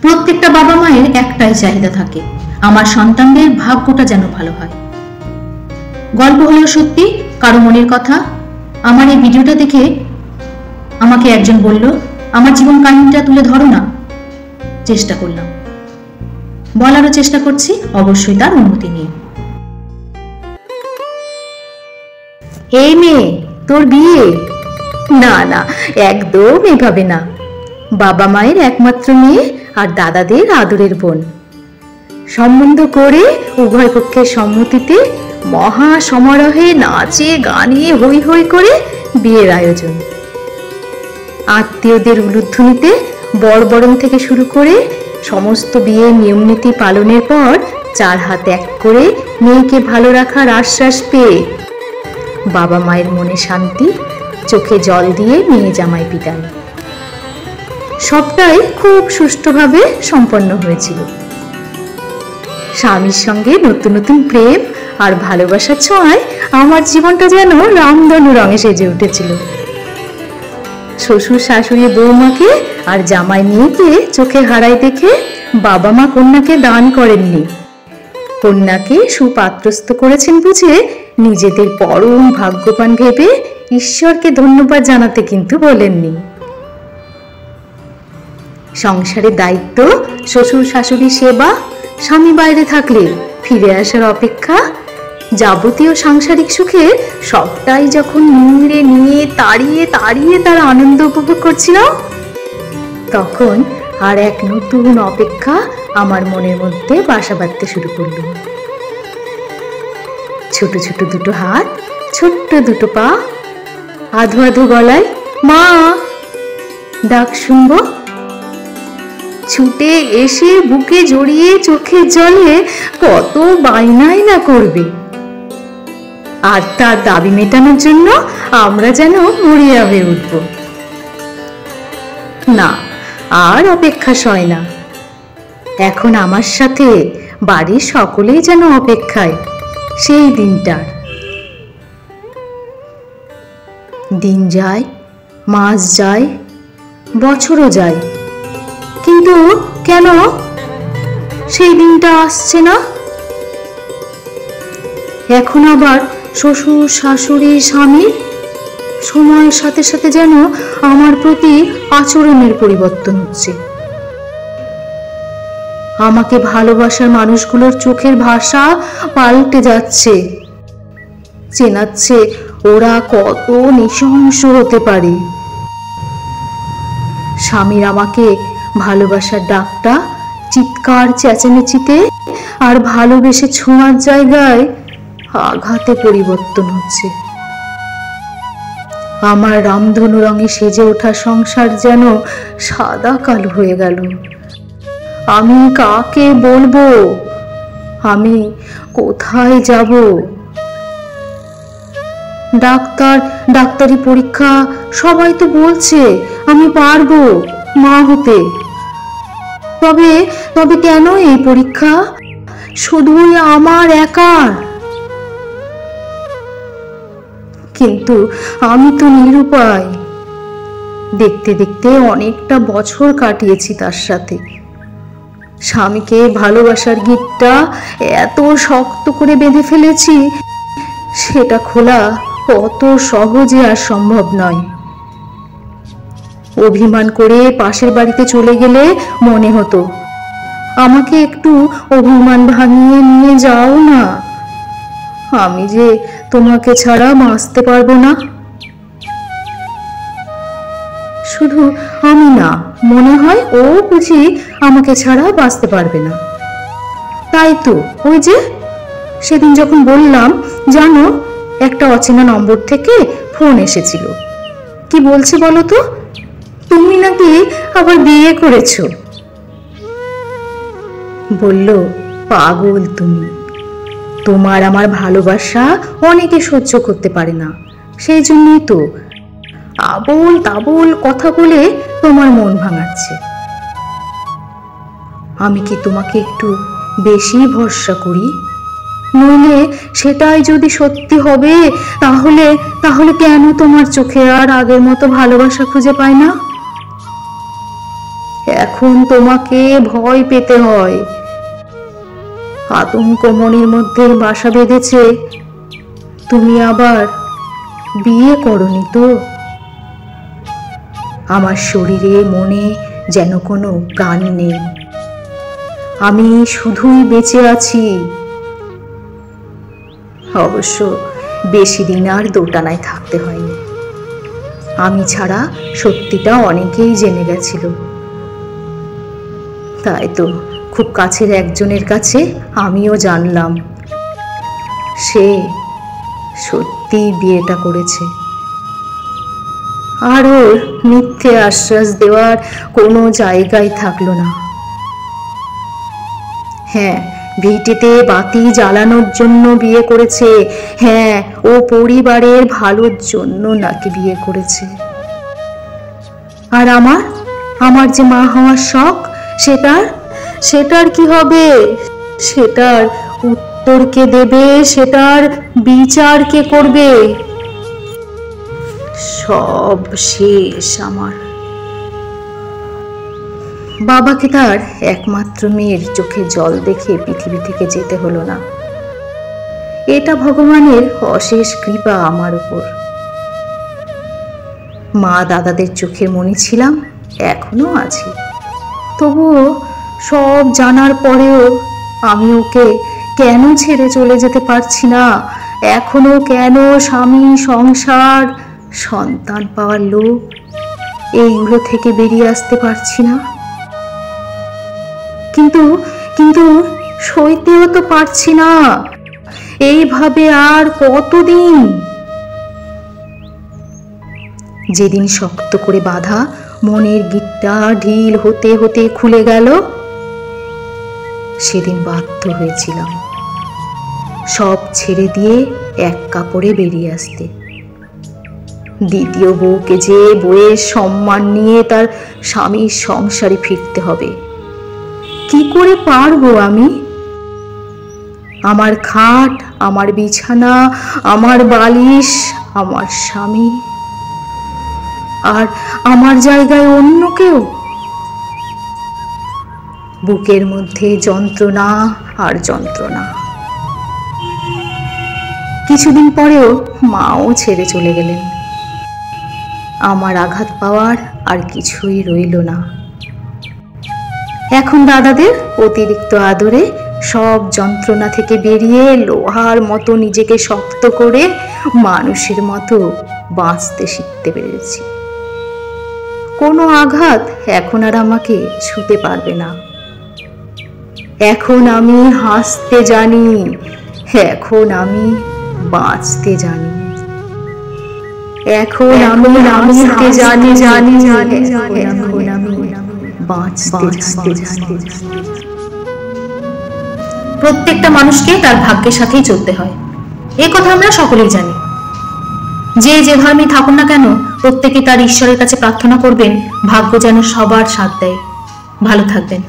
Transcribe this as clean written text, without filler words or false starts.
প্রত্যেকটা বাবা মায়ের একটাই চাহিদা থাকে, আমার সন্তানদের ভাগ্যটা যেন ভালো হয়। গল্প হলেও সত্যি, কারো মনের কথা। আমার এই ভিডিওটা দেখে আমাকে একজন বলল, আমার জীবন কাহিনীটা তুলে ধরো না। চেষ্টা করলাম, বলারও চেষ্টা করছি, অবশ্যই তার অনুমতি নিয়ে। এই মেয়ে, তোর বিয়ে? না না, একদম এভাবে না। বাবা মায়ের একমাত্র মেয়ে আর দাদাদের আদরের বোন। সম্বন্ধ করে উভয় পক্ষের সম্মতিতে মহা সমারোহে নাচে গানে হৈ হৈ করে বিয়ের আয়োজন। আত্মীয়দের উলুধ্বনিতে বরবরণ থেকে শুরু করে সমস্ত বিয়ের নিয়মনীতি পালনের পর 4 হাত এক করে মেয়েকে ভালো রাখার আশ্বাস পেয়ে বাবা মায়ের মনে শান্তি, চোখে জল দিয়ে মেয়ে জামাই পিটান। সবটাই খুব সুষ্ঠুভাবে সম্পন্ন হয়েছিল। স্বামীর সঙ্গে নতুন নতুন প্রেম আর ভালোবাসার ছোঁয়ায় আমার জীবনটা যেন রামধনু রঙে সেজে উঠেছিল। শ্বশুর শাশুড়ি বৌমাকে আর জামাই মেয়েকে চোখে হারাই দেখে বাবা মা কন্যাকে দান করেননি। কন্যাকে সুপাত্রস্থ করেছেন বুঝে নিজেদের পরম ভাগ্যবান ভেবে ঈশ্বরকে ধন্যবাদ জানাতে কিন্তু বলেননি। সংসারের দায়িত্ব, শ্বশুর শাশুড়ি সেবা, স্বামী বাইরে থাকলে ফিরে আসার অপেক্ষা, যাবতীয় সাংসারিক সুখে সবটাই যখন নিংড়ে নিয়ে তাড়িয়ে তাড়িয়ে তার আনন্দ উপভোগ করছিলাম, তখন আর এক নতুন অপেক্ষা আমার মনের মধ্যে বাসা বাঁধতে শুরু করলো। ছোট ছোট দুটো হাত, ছোট্ট দুটো পা, আধো আধো গলায় মা ডাক শুনবো। ছুটে এসে বুকে জড়িয়ে চোখের জলে কত বায়নাই না করবে। আর তার দাবি মেটানোর জন্য আমরা যেন মরিয়া হয়ে উঠব। না, আর অপেক্ষা সয় না। এখন আমার সাথে বাড়ির সকলেই যেন অপেক্ষায় সেই দিনটার। দিন যায়, মাস যায়, বছরও যায়, কিন্তু কেন সেই দিনটা আসছে না? এখন আবার শ্বশুর শাশুড়ি স্বামীর সময়ের সাথে সাথে যেন আমার প্রতি আচরণের পরিবর্তন হচ্ছে। আমাকে ভালোবাসার মানুষগুলোর চোখের ভাষা পাল্টে যাচ্ছে, চেনাচ্ছে ওরা কত নৃশংস হতে পারে। স্বামীর আমাকে ভালোবাসার ডাকটা চিৎকার চেঁচামেচিতে আর ভালোবেসে ছোঁয়ার জায়গায় আঘাতে পরিবর্তন হচ্ছে। আমার রামধনু রঙে সেজে ওঠা সংসার যেন সাদা কালো হয়ে গেল। আমি কাকে বলবো? আমি কোথায় যাব? ডাক্তারি পরীক্ষা, সবাই তো বলছে আমি পারবো মা হতে। তবে তবে কেন এই পরীক্ষা শুধুই আমার একার? কিন্তু আমি তো নিরুপায়। দেখতে দেখতে অনেকটা বছর কাটিয়েছি তার সাথে। স্বামীকে ভালোবাসার গিঁটটা এত শক্ত করে বেঁধে ফেলেছি, সেটা খোলা অত সহজে আর সম্ভব নয়। অভিমান করে পাশের বাড়িতে চলে গেলে মনে হতো, আমাকে একটু অভিমান ভাঙিয়ে নিয়ে যাও না, আমি যে তোমাকে ছাড়া বাঁচতে পারবো না। শুধু আমি না, মনে হয় ও বুঝি আমাকে ছাড়া বাঁচতে পারবে না। তাই তো ওই যে সেদিন যখন বললাম, জানো একটা অচেনা নম্বর থেকে ফোন এসেছিল। কি বলছে বলো তো? তুমি নাকি আবার বিয়ে করেছো। বলল, পাগল তুমি, তোমার আমার ভালোবাসা অনেকে সহ্য করতে পারে না, সেই জন্যই তো আবোল তাবোল কথা বলে তোমার মন ভাঙাচ্ছে। আমি কি তোমাকে একটু বেশি ভরসা করি? নইলে সেটাই যদি সত্যি হবে, তাহলে তাহলে কেন তোমার চোখে আর আগের মতো ভালোবাসা খুঁজে পাই না? এখন তখন তোমাকে ভয় পেতে হয়। আতঙ্ক মনের মধ্যে বাসা বেঁধেছে। তুমি আবার বিয়ে করনি তো? আমার শরীরে মনে যেন কোনো প্রাণ নেই। আমি শুধুই বেঁচে আছি। অবশ্য বেশি দিন আর দোটানায় থাকতে হয়নি। আমি ছাড়া সত্যিটা অনেকেই জেনে গেছিল। তাই তো খুব কাছের একজনের কাছে আমিও জানলাম সে সত্যি বিয়েটা করেছে। আর ওর মিথ্যে আশ্বাস দেওয়ার কোনো জায়গাই থাকলো না। হ্যাঁ, ভিটেতে বাতি জ্বালানোর জন্য বিয়ে করেছে। হ্যাঁ, ও পরিবারের ভালোর জন্য নাকি বিয়ে করেছে। আর আমার যে মা হওয়ার শখ, সেটার কি হবে? সেটার উত্তর কে দেবে? সেটার বিচার কে করবে? সব শেষ আমার। বাবাকে তার একমাত্র মেয়ের চোখে জল দেখে পৃথিবী থেকে যেতে হলো না। এটা ভগবানের অশেষ কৃপা আমার উপর। মা দাদাদের চোখের মণি ছিলাম, এখনো আছি। তবুও সব জানার পরেও আমি ওকে কেন ছেড়ে চলে যেতে পারছি না? এখনো কেন স্বামী, সংসার, সন্তান পাওয়ার লোভ, এইগুলো থেকে বেরিয়ে আসতে পারছি না? কিন্তু সইতেও তো পারছি না। এইভাবে আর কতদিন? যেদিন শক্ত করে বাঁধা মনের গিঁটটা ঢিল হতে হতে খুলে গেল, সেদিন বাধ্য হয়েছিলাম সব ছেড়ে দিয়ে এক কাপড়ে বেরিয়ে আসতে। দ্বিতীয় বউকে যে বউয়ের সম্মান নিয়ে তার স্বামীর সংসারে ফিরতে হবে, কি করে পারবো আমি? আমার খাট, আমার বিছানা, আমার বালিশ, আমার স্বামী, আর আমার জায়গায় অন্য কেউ। বুকের মধ্যে যন্ত্রণা আর যন্ত্রণা। কিছুদিন পরেও মাও ছেড়ে চলে গেলেন। আমার আঘাত পাওয়ার আর কিছুই রইল না। এখন দাদাদের অতিরিক্ত আদরে সব যন্ত্রণা থেকে বেরিয়ে লোহার মতো নিজেকে শক্ত করে মানুষের মতো বাঁচতে শিখতে পেরেছি। কোনো আঘাত এখন আর আমাকে ছুঁতে পারবে না। এখন আমি হাসতে জানি, এখন আমি বাঁচতে জানি, এখন আমি নামতে জানি, এখন আমি বাঁচতে জানি। প্রত্যেকটা মানুষকে তার ভাগ্যের সাথেই চলতে হয়, এ কথা আমরা সকলেই জানি। যে ধর্মে থাকুন না কেন, প্রত্যেকে তার ঈশ্বরের কাছে প্রার্থনা করবেন ভাগ্য যেন সবার সাথ দেয়। ভালো থাকবেন।